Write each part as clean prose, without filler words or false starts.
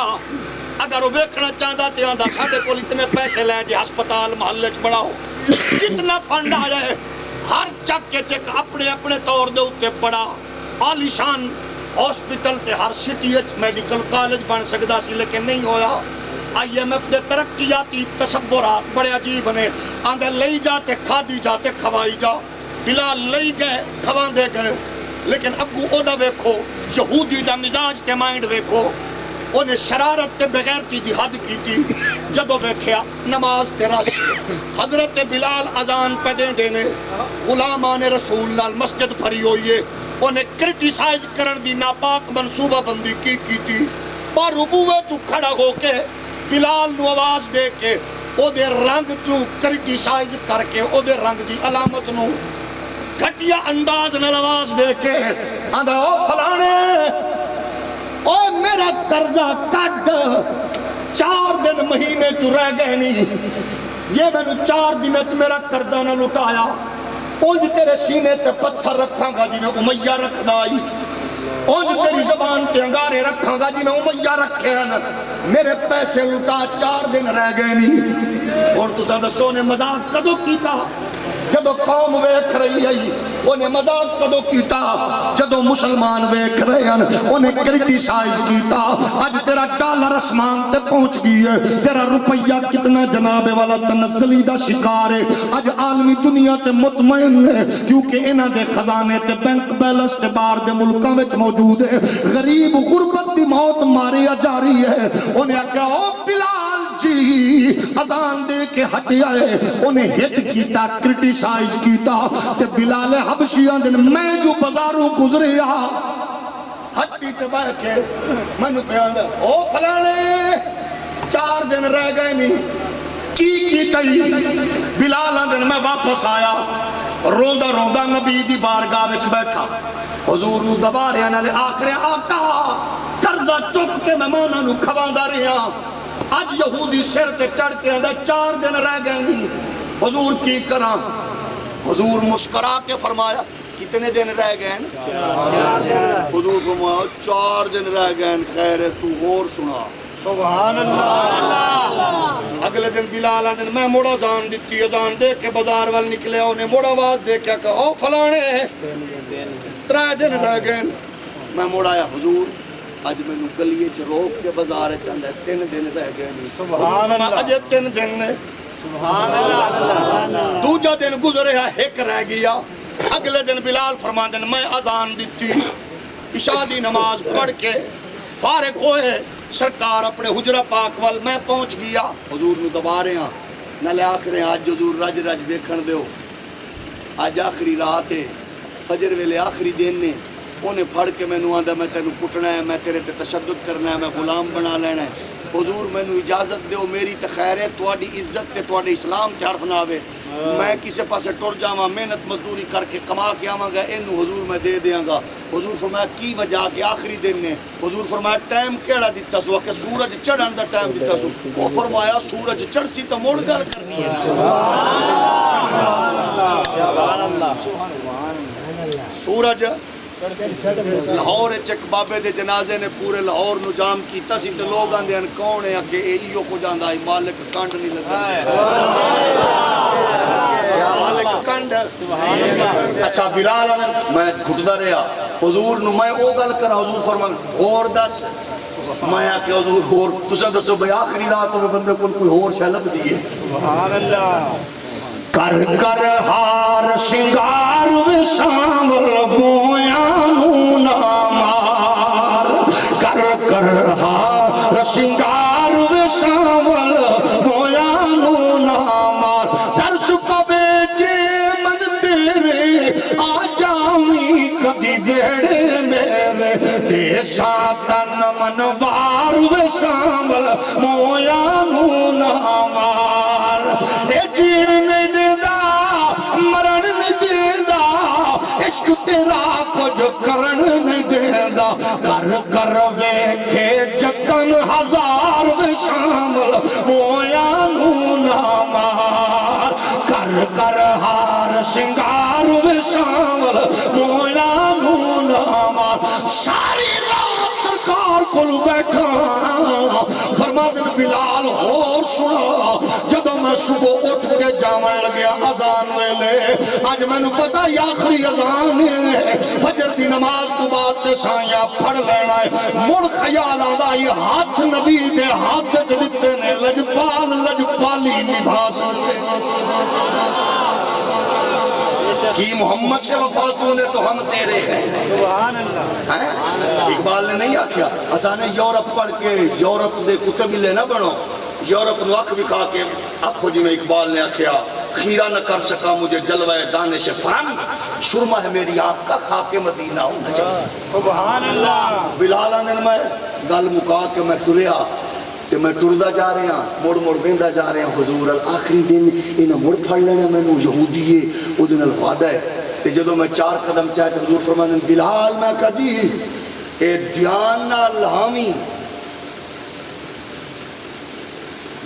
بیٹھا اگر وہ ویکھنا چاہتا تے آندا ساڈے کول اتنے پیسے لے جے ہسپتال محلے چ بڑھاؤ کتنا فنڈ آ جائے ہر چک کے چک اپنے اپنے طور دے اوتے پڑا عالیشان ہاسپٹل تے ہر سٹی وچ میڈیکل کالج بن سکدا سی لیکن نہیں ہویا آئی ایم ایف دے ترقیاتی تصورات بڑے عجیب نے آندے لئی جاتے کھادی جاتے کھوائی جا بلال لئی گئے کھواندے گئے لیکن ابو او دا ویکھو یہودی دا مزاج تے مائنڈ ویکھو انہیں شرارت تے بغیرتی دی حد کی تھی جدو ویکھیا نماز تے رش حضرت بلال اذان پہ دے دینے غلامان رسول نال مسجد بھری ہوئی ہے انہیں کرٹیسائز کرن دی ناپاک منصوبہ بندی کی تھی پر ربوے چو کھڑا ہو کے بلال نو آواز دے کے او دے رنگ نو کرٹیسائز کر کے او دے رنگ دی علامت نو گھٹیا انداز نال آواز دے کے آندا او فلانے او میرا قرضہ کٹ 4 دن مہینے چ رہ گئے نہیں یہ میں نے 4 دن چ میرا قرضہ نہ لٹایا اونج تیرے سینے تے پتھر رکھاں گا جی میں امیہ رکھدا آئی اونج تیری زبان تے انگارے رکھاں گا جی میں امیہ رکھے ہیں میرے پیسے لٹا 4 دن رہ گئے نہیں اور تساں دسو نے مذاق کدو کیتا جدو قوم ویکھ رہی ہے انہیں مذاق کدو کیتا جدو مسلمان ویکھ رہے ہیں انہیں کرٹیسائز کیتا آج تیرا ڈالر اسمان تے پہنچ گئی ہے تیرا روپیہ کتنا جناب والا تنزلی دا شکار ہے آج عالمی دنیا تے مطمئن ہے کیونکہ انہ دے خزانے تے بینک بیلنس تے بار دے ملکاں وچ موجود ہے غریب غربت دی موت ماری جاری ہے انہیں کہا او بلال جی اذان دے کے ہٹ آئے انہیں ہٹ کیتا کرٹیسائز کیتا کہ بلال حبشیاں دن میں جو بازاروں گزریا ہٹی تے بہ کے میں نے پیاندہ او فلانے 4 دن رہ گئے نہیں کی تئی بلال دن میں واپس آیا روندہ روندہ نبی دی بارگاہ وچ بیٹھا حضور نو دبارے نالے آخرے آقا قرضہ چک کے مہماناں نو کھواندا رہیا آج یہودی سر تے چڑھ کے اندر 4 دن رہ گئے نہیں حضور کی کرا حضور مسکرا کے فرمایا کتنے دن رہ گئے ہیں حضور فرمایا 4 دن رہ گئے ہیں خیر ہے تو اور سنا سبحان اللہ اگلے دن بلال دن میں موڑا اذان دیتی اذان دے کے بازار وال نکلے انہیں موڑا آواز دے کے کہا او فلانے 3 دن رہ گئے میں موڑا آیا حضور آج میں نے گلیے چ روک کے بازار چاندہ 3 دن رہ گئے نہیں سبحان اللہ اجے 3 دن نے سبحان اللہ دوجہ دن گزرے ایک رہ گیا اگلے دن بلال فرمان دن میں اذان دیتی عشاء دی نماز پڑھ کے فارغ ہوئے سرکار اپنے حجرہ پاک وال میں پہنچ گیا حضور نو دبا رہے ہیں نلے آخرے آج حضور رج رج دیکھن دیو آج آخری رات ہے فجر ویلے آخری دن نے انہیں پھڑ کے میں نو آندہ میں تینو کٹنا ہے میں تیرے تے تشدد کرنا ہے میں غلام بنا لینا ہے حضور میں نو اجازت دیو میری تے خیر ہے تواڈی عزت تے تواڈے اسلام تے حرف نہ آوے میں کسے پاسے ٹر جاواں محنت مزدوری کر کے کما کے آواں گا اینو حضور میں دے دیاں گا حضور فرمایا کی وجہ کہ آخری دن نے حضور فرمایا ٹائم کیڑا دیتا سو کہ سورج چڑھن دا ٹائم دیتا سو وہ فرمایا سورج چڑھ سی تو موڑ گل کرنی ہے سورج لاہور چک بابے دے جنازے نے پورے لاہور نو جام کیتا سی تے لوگ آندے ہیں کون ہے کہ ایو کو جاندا ہے مالک کنڈ نہیں لگا مالک کنڈ اچھا بلال میں گھٹدا رہیا حضور نو میں او گل کرا حضور فرمایا اور دس میں کہ حضور اور تساں دسو بھئی آخری رات میں بندے کول کوئی اور شے لب دی ہے سبحان اللہ کر کر ہار سنگار وسامل بویاں نو نہ مار کر کر ہار سنگار وسامل بویاں نو نہ مار درس پوے جے من تیرے آ جاویں کبھی ویڑے میرے دیسا تن منوار وسامل بویاں نو نہ مار اے جیڑ نہیں مرن نہیں دیدا عشق تیرا کچھ کرن نہیں دیدا کر کر ویکھے جتن ہزار شامل ہویا نو نہ مار کر کر ہار سنگار شامل ہویا نو نہ مار ساری رات سرکار کول بیٹھا فرماتے ہیں بلال اور سنا جدو میں صبح اٹھ کے جاون لگیا اذان ویلے اج مینوں پتہ یہ آخری اذان ہے فجر دی نماز تو بعد تے سایاں پڑھ لینا ہے مڑ خیال آندا یہ ہاتھ نبی دے ہاتھ وچ دتے نے لجپال لجپالی لباس کی محمد سے وفاتوں نے تو ہم تیرے ہیں سبحان اللہ اقبال نے نہیں آکھیا اسانے یورپ پڑھ کے یورپ دے کتب لے نہ بنو یورپ نو اکھ وکھا کے آکھو جی میں اقبال نے آکھیا خیرہ نہ کر سکا مجھے جلوہ دانش فرنگ شرما ہے میری آنکھ کا خاک مدینہ ہوں نجم سبحان اللہ بلال نے میں گل مکا کے میں ٹریا تے میں ٹردا جا رہا مڑ مڑ بیندا جا رہا حضور آخری دن انہاں مڑ پھڑ لینا مینوں یہودی ہے او دے نال وعدہ ہے تے جدوں میں 4 قدم چاہے حضور فرماندے بلال میں کدی اے دھیان نال ہامی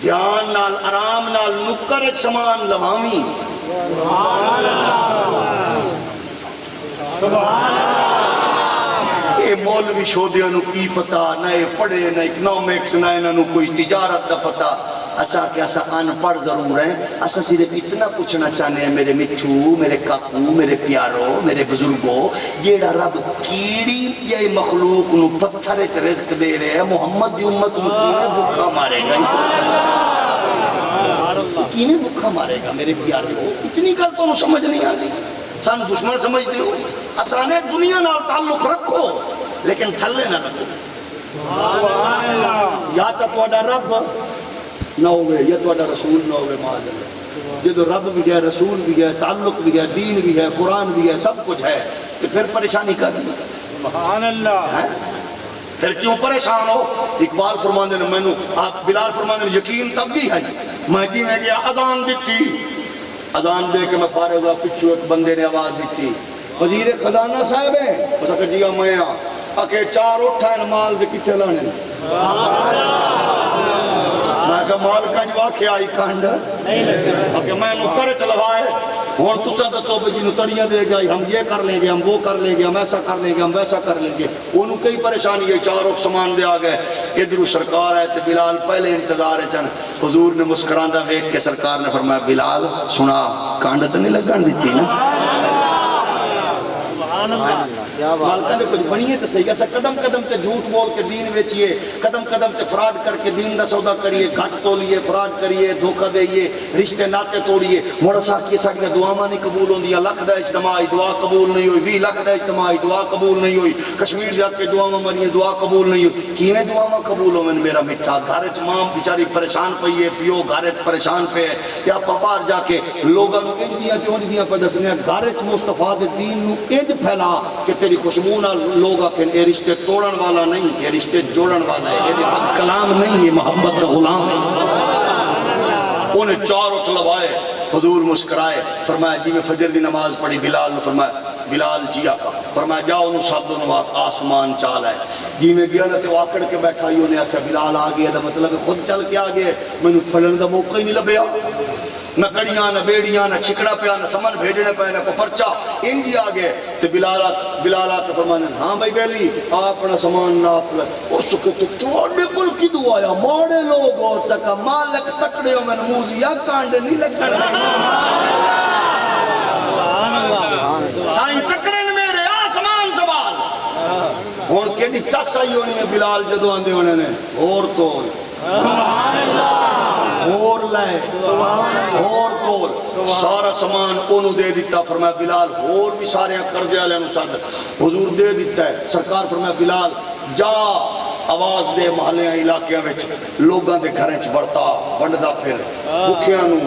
دھیان نال آرام نال نکر سامان لوامی سبحان اللہ سبحان اللہ اے مولوی شودیاں نو کی پتا نہ پڑھے نہ اکنامکس نہ انہاں کوئی تجارت دا پتا اسا کہ اسا ان پڑھ ضرور ہیں اسا صرف اتنا پوچھنا چاہنے ہیں میرے مٹھو میرے کاکو میرے پیارو میرے بزرگوں جیڑا رب کیڑی یہ مخلوق نو پتھر وچ رزق دے رہے ہیں محمد دی امت نو کیویں بھوکا مارے گا کیویں بھوکا مارے گا میرے پیارو اتنی گل تو سمجھ نہیں آتی سان دشمن سمجھتے ہو اسانے دنیا نال تعلق رکھو لیکن تھلے نہ رکھو سبحان اللہ یا تو تہاڈا رب نہ ہوئے یا تہاڈا رسول نہ ہوئے معاذ اللہ جدو رب بھی ہے رسول بھی ہے تعلق بھی ہے دین بھی ہے قرآن بھی ہے سب کچھ ہے تو پھر پریشانی کا دی سبحان اللہ پھر کیوں پریشان ہو اقبال فرماندے نے مینوں آپ بلال فرماندے نے یقین تب بھی ہے میں جی میں گیا اذان دیتی اذان دے کے میں فارغ ہوا پچھو ایک بندے نے آواز دیتی وزیر خزانہ صاحب ہیں اس نے کہا جی میں آکے 4 اٹھا مال دے کتے لانے میں کہا مال کا جو آکھے آئی کانڈ آکے میں نکر چلوائے ہون تسا دسو بھئی جنہوں تڑیاں دے گا ہم یہ کر لیں گے ہم وہ کر لیں گے ہم ایسا کر لیں گے ہم ویسا کر لیں گے انہوں کئی پریشانی ہے 4 اٹھ سامان دے آگئے ادھر سرکار ہے تو بلال پہلے انتظار ہے چند حضور نے مسکراندہ ویک کے سرکار نے فرمایا بلال سنا کانڈت نہیں لگان دیتی نا مالکہ نے کچھ بنیے تو صحیح ایسا قدم قدم تے جھوٹ بول کے دین ویچئے قدم قدم تے فراڈ کر کے دین دا سودا کریے گھٹ تولیے فراڈ کریے دھوکہ دئیے رشتے ناتے توڑیے موڑا سا کیے ساڑھیا دعا مانی قبول ہوں دیا لکھ دا اجتماعی دعا قبول نہیں ہوئی 20 لکھ دا اجتماعی دعا قبول نہیں ہوئی کشمیر جا کے دعا میں مریے دعا قبول نہیں ہوئی کیویں دعا میں قبول ہو میں میرا مٹھا گھارچ ماں بیچاری پریشان پئی ہے پیو گھارچ پریشان پہ ہے یا پاپار جا کے لوگاں نو انج دیا پہ دسنے گھارچ مصطفیٰ دے دین نو انج پھیلا کہ تیری خوشبو نہ لوگ آکھیں اے رشتے توڑن والا نہیں یہ رشتے جوڑن والا ہے یہ فقط کلام نہیں یہ محبت دا غلام ہے انہیں 4 اٹھ لوائے حضور مسکرائے فرمایا جی میں فجر دی نماز پڑھی بلال نے فرمایا بلال جی آقا فرمایا جاؤ انہوں سب دونوں آسمان چال ہے جی میں گیا نا تو آکڑ کے بیٹھا ہی انہیں آکھا بلال آگیا دا مطلب خود چل کے آگئے میں نے پھلن دا موقع ہی نہیں لبیا نہ کڑیاں نہ بیڑیاں نہ چھکڑا پیا نہ سمن بھیجنے پہ نہ کو پرچا انجی آگئے تو بلال آتا فرمانے ہاں بھائی بیلی اپنا سامان ناپ لے اس کو تو توڑے کل کی دعایا ماڑے لوگ ہو سکا مالک تکڑے ہو میں نموزی یا کانڈے نہیں لکھن سائیں تکڑے نے میرے آسمان سوال ہون کیڑی چس آئی ہونی ہے بلال جدو آندے ہونے نے اور تو سبحان اللہ اور لائے اور کول سارا سامان انہوں دے دیتا فرمایا بلال اور بھی سارے قرضے والے نو سد حضور دے دیتا ہے سرکار فرمایا بلال جا آواز دے محلیاں علاقیاں وچ لوگاں دے گھریں چ بڑھتا بنڈدا پھر بھوکیاں نو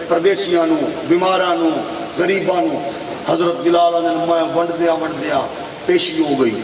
پردیسیاں نو بیماراں نو غریباں نو حضرت بلال نے میں ونڈ دیا پیشی ہو گئی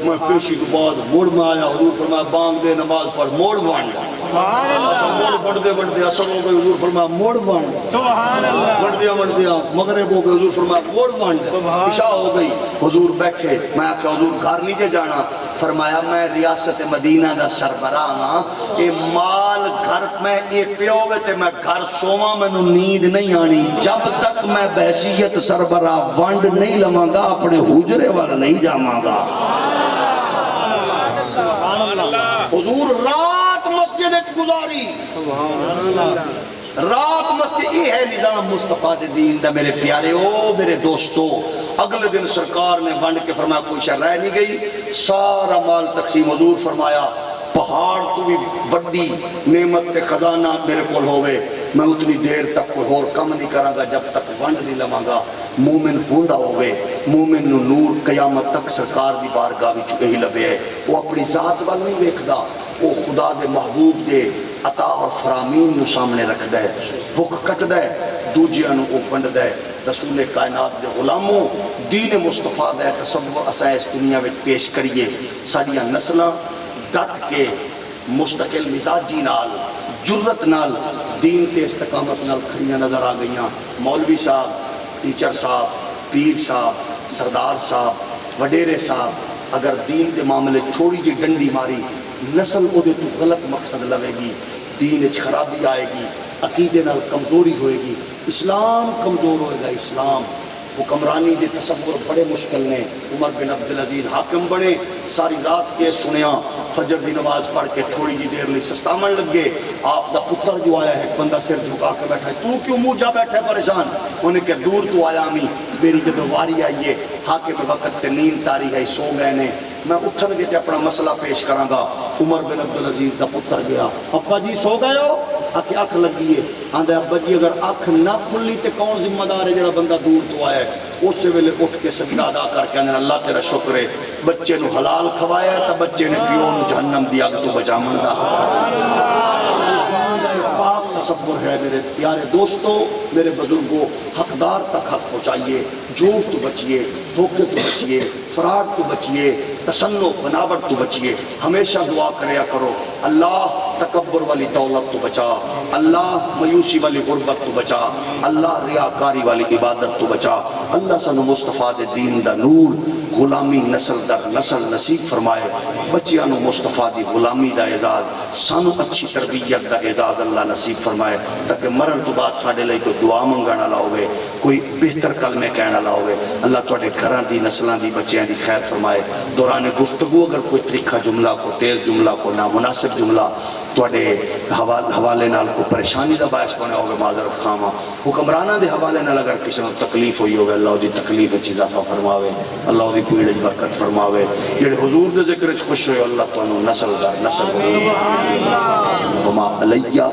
میں پیشی کے بعد موڑ میں آیا حضور فرمایا بانگ دے نماز پڑھ موڑ ونڈ اسا موڑ بڑھ دے اثر ہو گئی حضور فرمایا موڑ ونڈ سبحان اللہ بڑھ دیا مغرب ہو گئی حضور فرمایا موڑ ونڈ عشاء ہو گئی حضور بیٹھے میں آکھا حضور گھر نیچے جانا فرمایا میں ریاست مدینہ دا سربراہ ہاں اے مال گھر میں اے پیوے تے میں گھر سوما میں نو نیند نہیں آنی جب تک میں بحثیت سربراہ ونڈ نہیں لواں گا اپنے حجرے وال نہیں جاواں گا حضور رات مسجد گزاری رات مستی یہ ہے نظام مصطفیٰ دے دین دا میرے پیارے او میرے دوستو اگلے دن سرکار نے بانڈ کے فرمایا کوئی شے رہ نہیں گئی سارا مال تقسیم حضور فرمایا پہاڑ تو بھی وڈی نعمت تے خزانہ میرے کول ہوئے میں اتنی دیر تک کوئی اور کم نہیں کراں گا جب تک ونڈ نہیں لواں گا مومن ہوندا ہوئے مومن نو نور قیامت تک سرکار دی بارگاہ وچ یہی لبے ہے وہ اپنی ذات وال نہیں ویکھدا وہ خدا دے محبوب دے عطا اور فرامین نو سامنے رکھدا ہے بھوک کٹدا ہے دوجیاں نو او ونڈدا ہے رسول کائنات دے غلاموں دین مصطفیٰ دا تصور اساں اس دنیا وچ پیش کریے ساڈیاں نسلاں ڈٹ کے مستقل مزاجی نال جرت نال دین تے استقامت نال کھڑیاں نظر آ گئیاں مولوی صاحب ٹیچر صاحب پیر صاحب سردار صاحب وڈیرے صاحب اگر دین کے معاملے تھوڑی جی ڈنڈی ماری نسل وہ تو غلط مقصد لوے گی دین وچ خرابی آئے گی عقیدے نال کمزوری ہوئے گی اسلام کمزور ہوئے گا اسلام حکمرانی دے تصور بڑے مشکل نے عمر بن عبدالعزیز حاکم بنے ساری رات کے سنیا فجر دی نماز پڑھ کے تھوڑی جی دیر لی سستامن لگے آپ دا پتر جو آیا ہے ایک بندہ سر جھکا کے بیٹھا ہے تو کیوں منہ جا بیٹھا ہے پریشان انہیں کہ دور تو آیا ہمیں میری جدو واری آئیے حاکم وقت تے نیند تاری ہے سو گئے نے میں اٹھن گے تے اپنا مسئلہ پیش کراں گا عمر بن عبدالعزیز دا پتر گیا ابا جی سو گئے ہو آکے اکھ لگی ہے آندھے ابا جی اگر اکھ نہ کھلی تے کون ذمہ دار ہے جڑا بندہ دور تو آیا ہے اس سے ویلے اٹھ کے سجدہ ادا کر کے اللہ تیرا شکر ہے بچے نو حلال کھوایا تا بچے نے پیو نو جہنم دی اگ تو بچامن دا پاک تصور ہے میرے پیارے دوستو میرے بزرگوں حقدار تک حق پہنچائیے جھوٹ تو بچیے دھوکے تو بچیے فراڈ تو بچیے تسنع بناوٹ تو بچیے ہمیشہ دعا کریا کرو اللہ تکبر والی دولت تو بچا اللہ مایوسی والی غربت تو بچا اللہ ریاکاری والی عبادت تو بچا اللہ سنو مصطفیٰ دے دین دا نور غلامی نسل در نسل نصیب فرمائے بچیاں نو مصطفیٰ دی غلامی دا اعزاز سانو اچھی تربیت دا اعزاز اللہ نصیب فرمائے تاکہ مرن تو بعد ساڑے لئے کوئی دعا منگانا لاؤے کوئی بہتر کلمے کہنا لاؤے اللہ توڑے گھران دی نسلان دی بچیاں دی خیر فرمائے دوران گفتگو اگر کوئی تریکھا جملہ کو تیز جملہ کو نامناسب جملہ توڑے حوالے نال کو پریشانی دا باعث بنے ہوگے معذرت خامہ حکمرانہ دے حوالے نال اگر کسی نے تکلیف ہوئی ہوگے اللہ دی تکلیف اضافہ فرماوے اللہ دی پیڑ برکت فرماوے جڑے حضور دے ذکر خوش ہوئے اللہ تو انہوں نسل در نسل وما علیہ